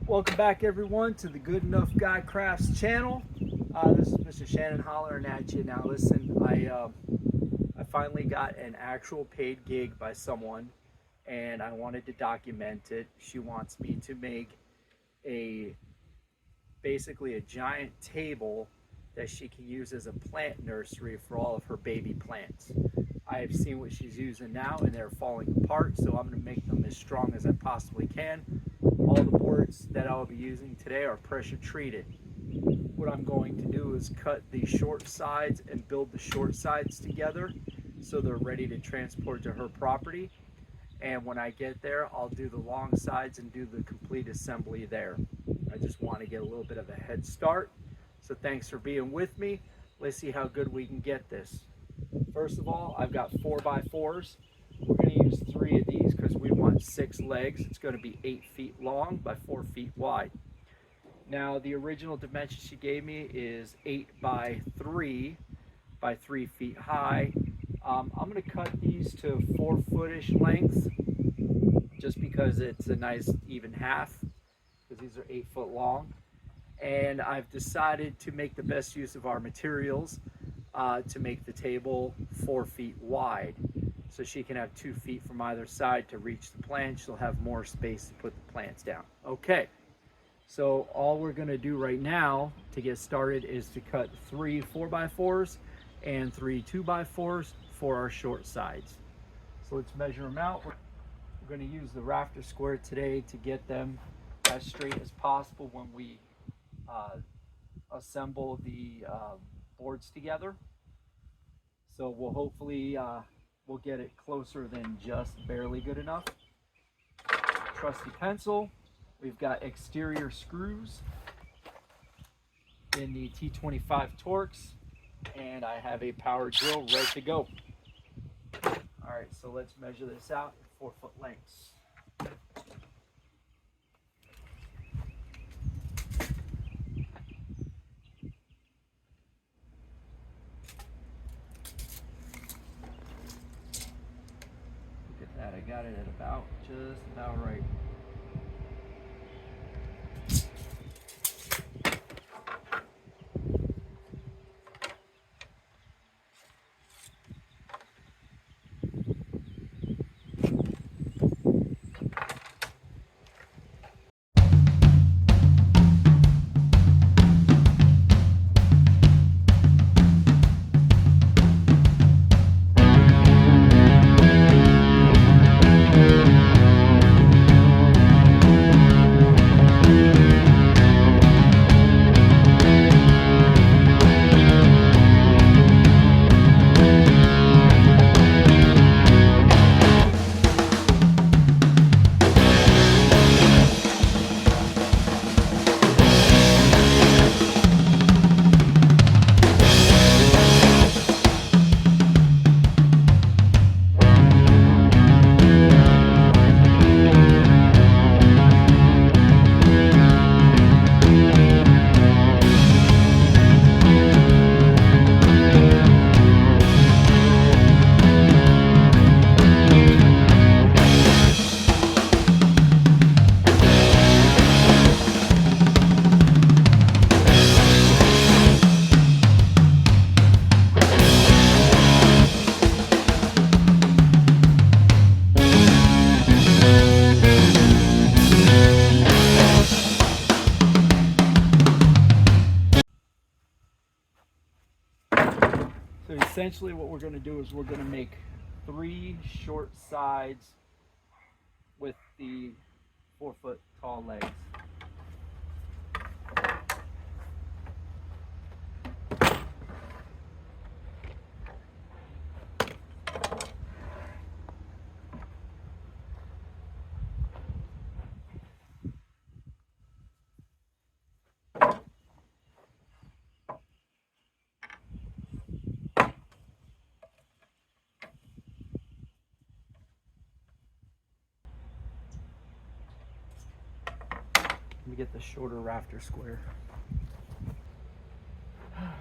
Welcome back, everyone, to the Good Enough Guy Crafts channel. This is Mr. Shannon hollering at you. Now listen, I finally got an actual paid gig by someone, and I wanted to document it. She wants me to make basically a giant table that she can use as a plant nursery for all of her baby plants. I have seen what she's using now, and they're falling apart, so I'm going to make them as strong as I possibly can. All the boards that I'll be using today are pressure treated. What I'm going to do is cut the short sides and build the short sides together so they're ready to transport to her property. And when I get there, I'll do the long sides and do the complete assembly there. I just want to get a little bit of a head start. So thanks for being with me. Let's see how good we can get this. First of all, I've got 4x4s. We're going to use 3 of these because we want 6 legs. It's going to be 8 feet long by 4 feet wide. Now, the original dimension she gave me is 8 by 3 by 3 feet high. I'm going to cut these to 4-foot-ish length just because it's a nice even half, because these are 8 foot long. And I've decided to make the best use of our materials to make the table 4 feet wide. So she can have 2 feet from either side to reach the plant. She'll have more space to put the plants down. Okay, so all we're going to do right now to get started is to cut 3 4x4s and 3 2x4s for our short sides. So let's measure them out. We're going to use the rafter square today to get them as straight as possible when we assemble the boards together. So we'll hopefully we'll get it closer than just barely good enough. Trusty pencil. We've got exterior screws in the T25 Torx, and I have a power drill ready to go. All right, so let's measure this out in 4-foot lengths. I got it at just about right. So essentially what we're going to do is we're going to make 3 short sides with the 4-foot tall legs. Let me get the shorter rafter square.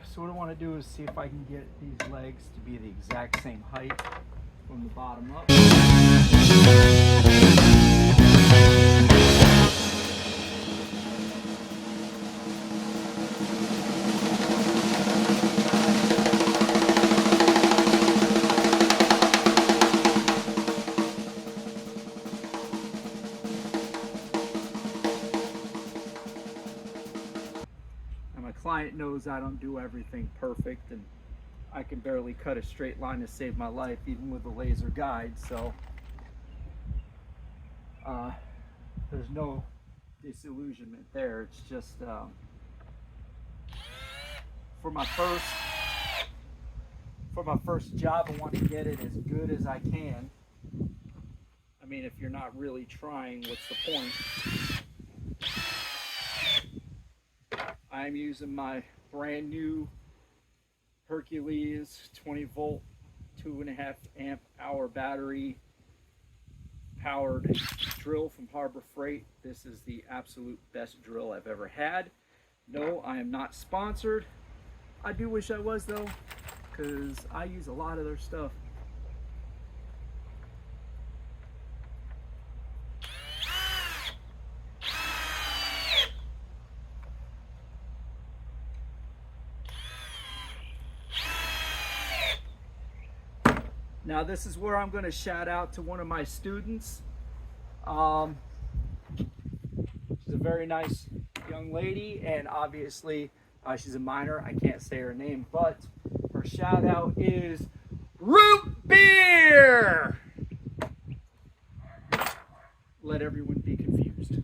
So what I want to do is see if I can get these legs to be the exact same height from the bottom up. client knows I don't do everything perfect, and I can barely cut a straight line to save my life, even with the laser guide. So there's no disillusionment there. It's just for my first job, I want to get it as good as I can. I mean, if you're not really trying, what's the point? I'm using my brand new Hercules 20 volt 2.5 amp hour battery powered drill from Harbor Freight. This is the absolute best drill I've ever had. No, I am not sponsored. I do wish I was though, because I use a lot of their stuff. Now this is where I'm going to shout out to one of my students. She's a very nice young lady, and obviously she's a minor. I can't say her name, but her shout out is root beer. Let everyone be confused.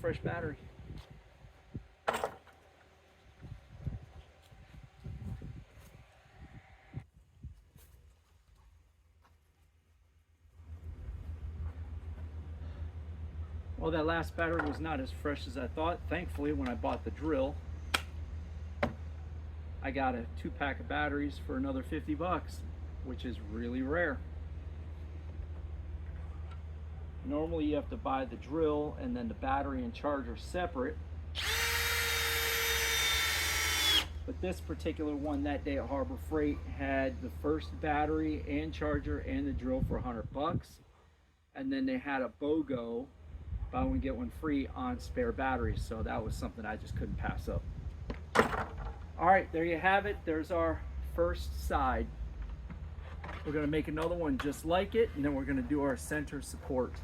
Fresh battery. Well, that last battery was not as fresh as I thought. Thankfully, when I bought the drill, I got a 2-pack of batteries for another 50 bucks, which is really rare. Normally you have to buy the drill and then the battery and charger separate. But this particular one that day at Harbor Freight had the first battery and charger and the drill for 100 bucks. And then they had a BOGO, buy one get one free, on spare batteries. So that was something I just couldn't pass up. All right, there you have it. There's our first side. We're gonna make another one just like it, and then we're gonna do our center support.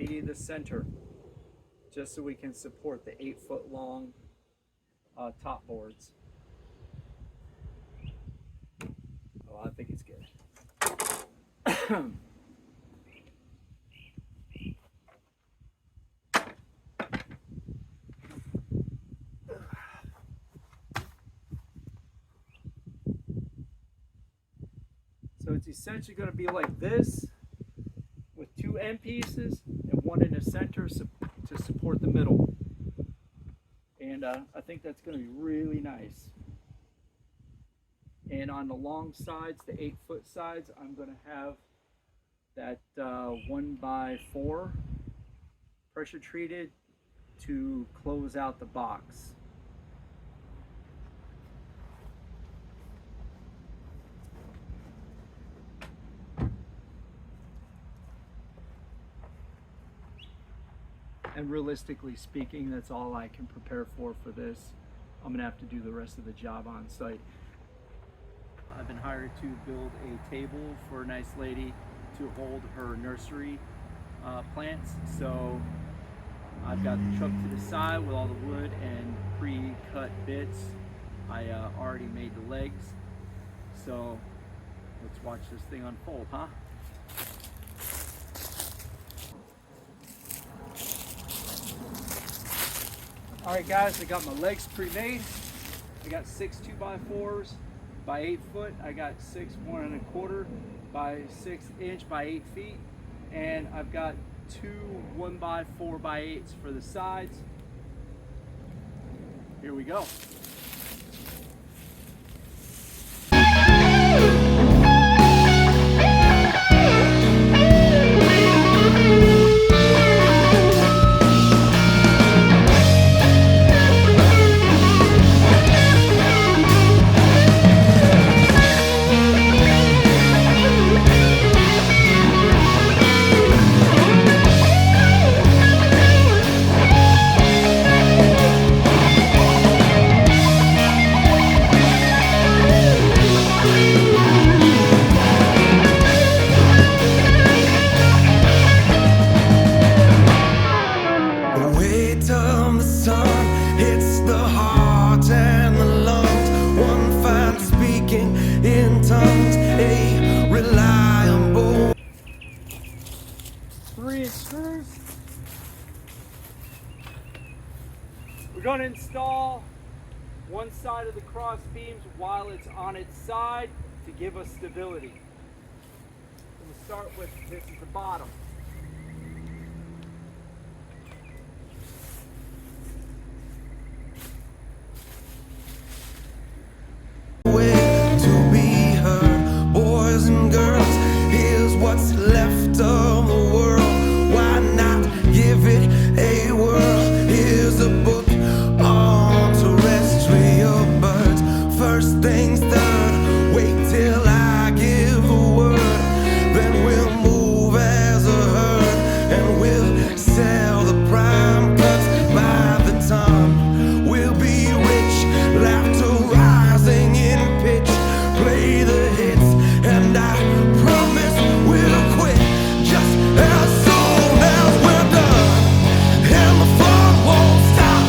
be the center, just so we can support the 8-foot long top boards. Oh, I think it's good. So it's essentially going to be like this, with 2 end pieces and 1 in the center to support the middle. And I think that's going to be really nice. And on the long sides, the 8-foot sides, I'm going to have that 1x4 pressure treated to close out the box. And realistically speaking, that's all I can prepare for this. I'm gonna have to do the rest of the job on site. I've been hired to build a table for a nice lady to hold her nursery plants. So I've got the truck to the side with all the wood and pre-cut bits. I already made the legs. So let's watch this thing unfold, huh? Alright guys, I got my legs pre-made. I got 6 2x4s by 8 foot. I got 6 1 1/4 by 6 inch by 8 feet. And I've got 2 1x4 by 8s for the sides. Here we go. We're going to install one side of the cross beams while it's on its side to give us stability. We'll start with, this is the bottom. To be heard, boys and girls, here's what's left of the world. Why not give it a whirl? Here's a book on terrestrial birds. First things third, wait till I give a word. Then we'll move as a herd, and we'll sell the prime cuts by the ton. We'll be rich, laughter rising in pitch. Play the hits, and I promise we'll quit just as soon as we're done. And the fun won't stop.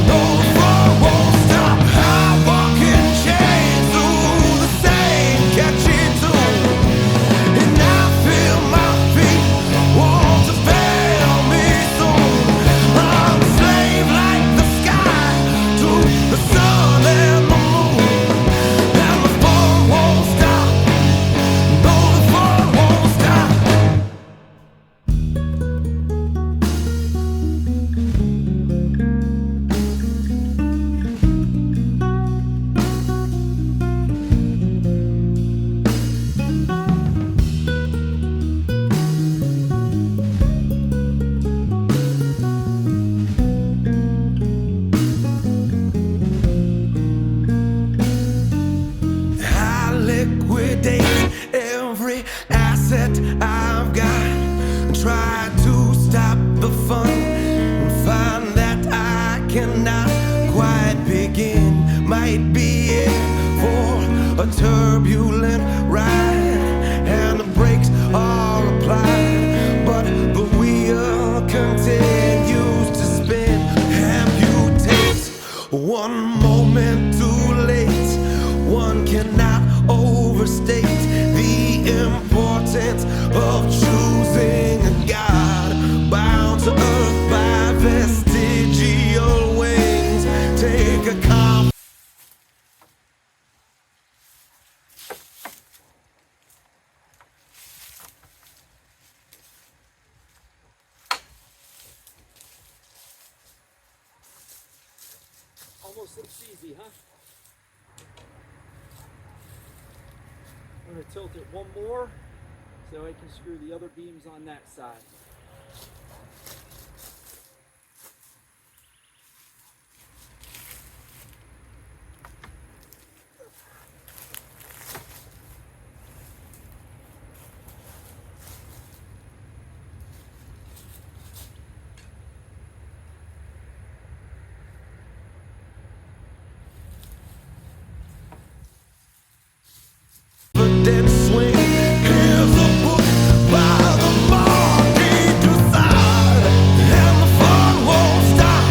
No, the fun won't stop. I walk in chains through the same catchy tune, and I feel my feet want to fail me soon. I'm a slave like the sky to the sun and the moon, and the fun won't stop. No, the fun won't stop. I liquidate every asset I've got, try to stop the fun, and find that I cannot quite begin. Might be it for a turbulent ride, and the brakes are applied, but the wheel moment too late. One cannot overstate the importance of choosing a God, bound to earth by vestigial wings. Take a calm. Almost looks easy, huh? I'm going to tilt it one more so I can screw the other beams on that side. Then swing. Here's a book by the Marquis de Sade, and the fun won't stop.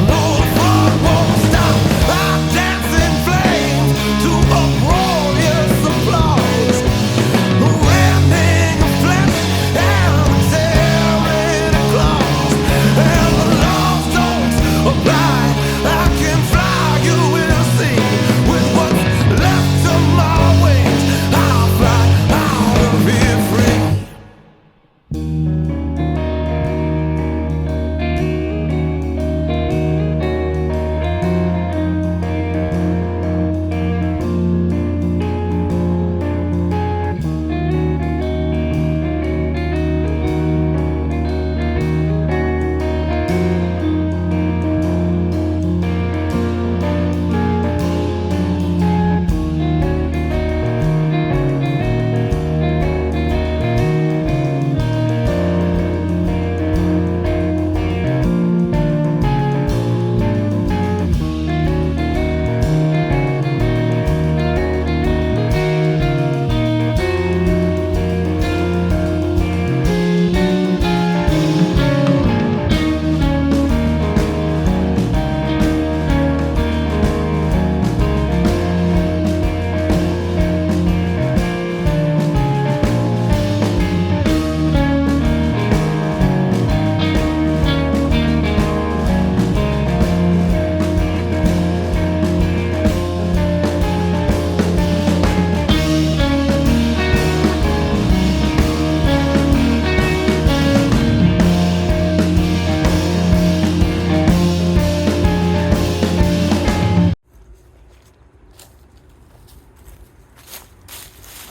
No, the fun won't stop. I dance in flames to uproarious applause. The ramming of flesh and the tearing of claws, and the laws don't apply. I can fly you in a sea with what's left of my wings. I'll fly out of here free.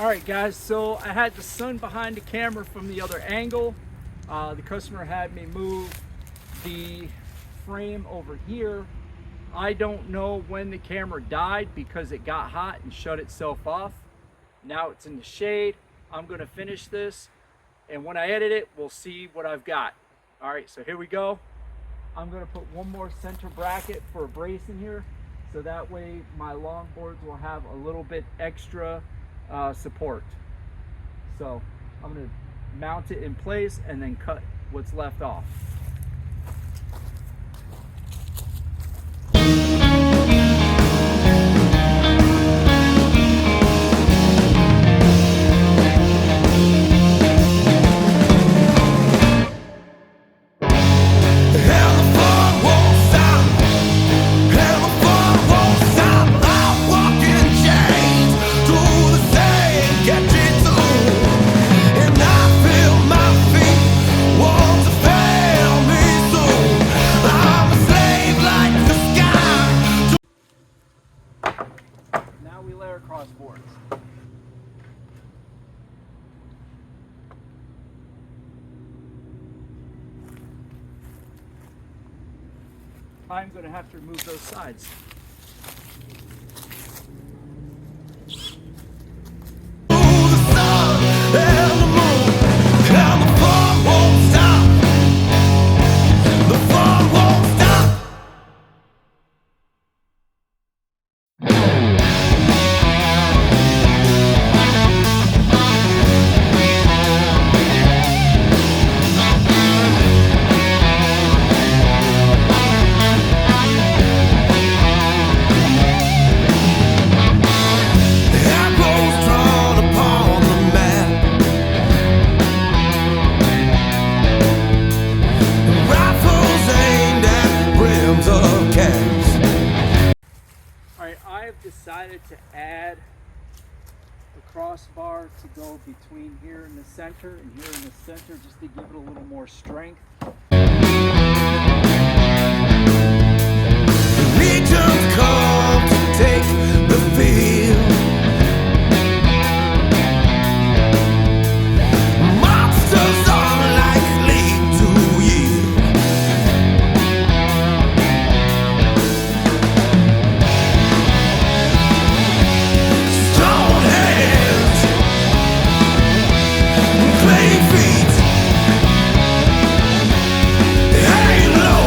Alright guys, so I had the sun behind the camera from the other angle. The customer had me move the frame over here. I don't know when the camera died because it got hot and shut itself off. Now it's in the shade. I'm going to finish this, and when I edit it, we'll see what I've got. Alright, so here we go. I'm going to put one more center bracket for a brace in here, so that way my long boards will have a little bit extra support. So I'm going to mount it in place and then cut what's left off. Crossboards. I'm going to have to remove those sides. I've decided to add a crossbar to go between here in the center and here in the center, just to give it a little more strength. Legions come to take the field. Monsters are likely to yield. Stone hands, clay feet, hang low.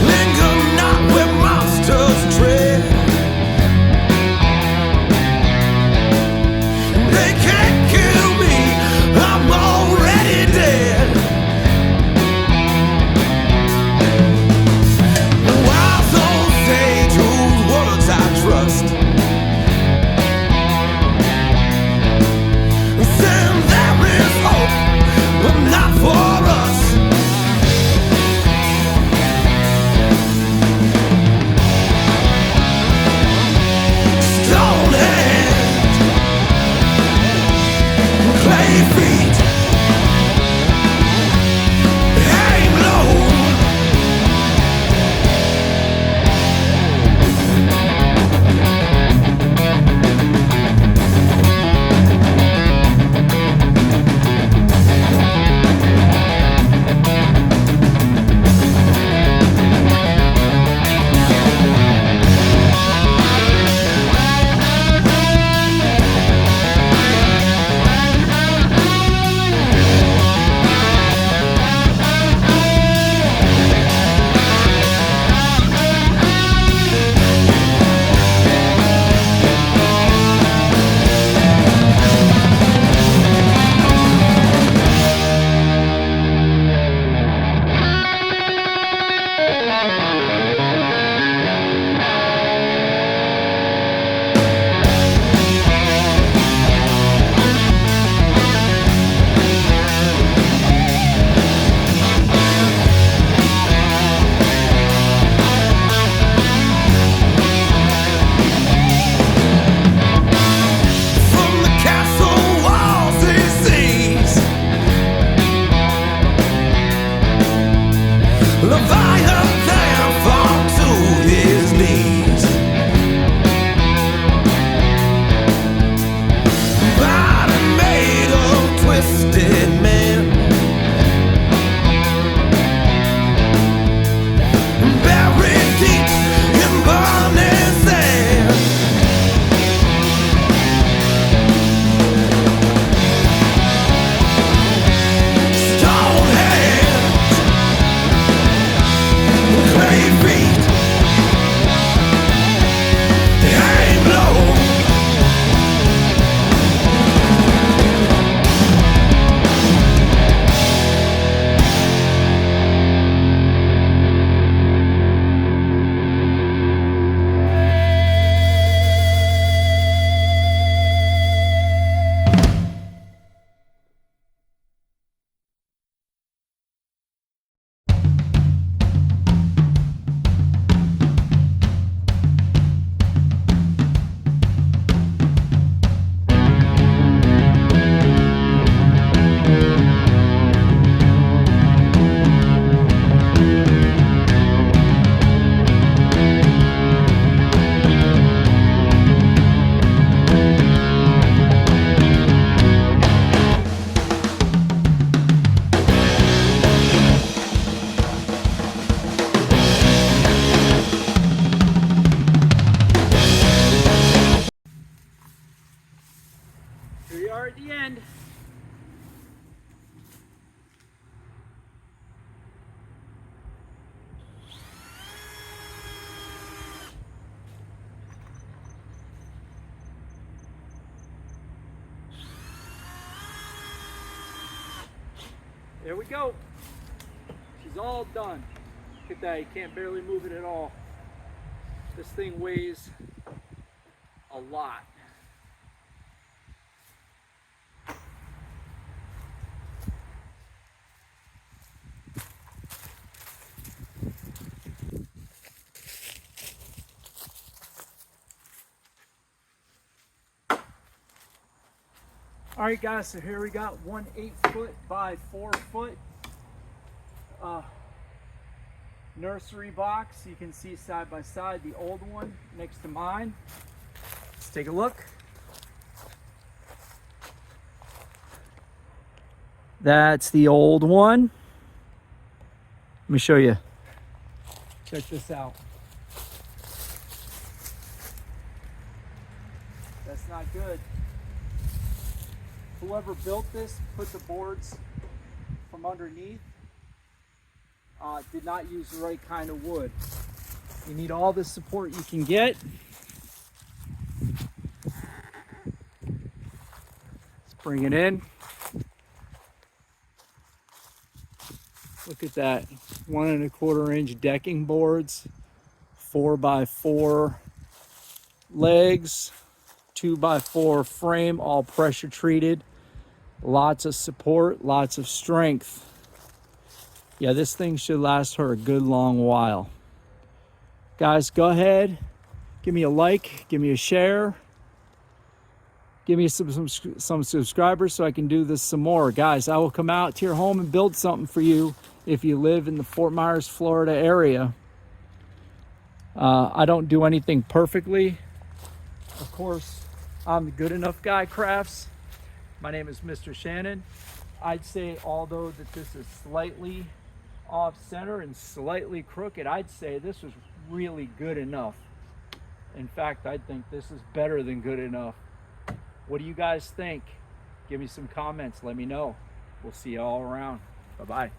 Linger not where monsters tread. They can't kill me, I'm already dead. The wise old sage whose words I trust said there is hope, but not for us. Stone hands, clay feet, aim low. From the castle walls he sees Leviathan fall to his knees. Body made of twisted men, buried deep in burning sand. Stone hands, clay feet, aim low. Here we are at the end. There we go. She's all done. Look at that, you can't barely move it at all. This thing weighs a lot. All right guys, so here we got one 8-foot by 4-foot nursery box. You can see side by side the old one next to mine. Let's take a look. That's the old one. Let me show you. Check this out. That's not good. Whoever built this put the boards from underneath. Did not use the right kind of wood. You need all the support you can get. Let's bring it in. Look at that, 1 1/4 inch decking boards, 4x4 legs, 2x4 frame, all pressure treated. Lots of support, lots of strength. Yeah, this thing should last her a good long while. Guys, go ahead, give me a like, give me a share, give me some subscribers so I can do this some more. Guys, I will come out to your home and build something for you if you live in the Fort Myers, Florida area. I don't do anything perfectly. Of course, I'm the Good Enough Guy Crafts. My name is Mr. Shannon. I'd say, although that this is slightly off center and slightly crooked, I'd say this was really good enough. In fact, I think this is better than good enough. What do you guys think? Give me some comments, let me know. We'll see you all around. Bye-bye.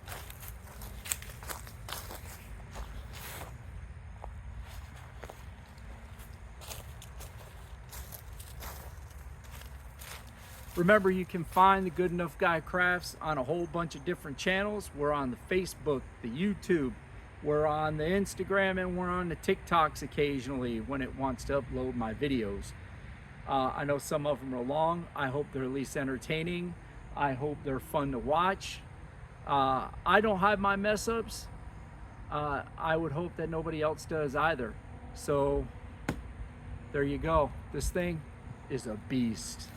Remember, you can find the Good Enough Guy Crafts on a whole bunch of different channels. We're on the Facebook, the YouTube, we're on the Instagram, and we're on the TikToks occasionally when it wants to upload my videos. I know some of them are long. I hope they're at least entertaining. I hope they're fun to watch. I don't hide my mess ups. I would hope that nobody else does either. So there you go. This thing is a beast.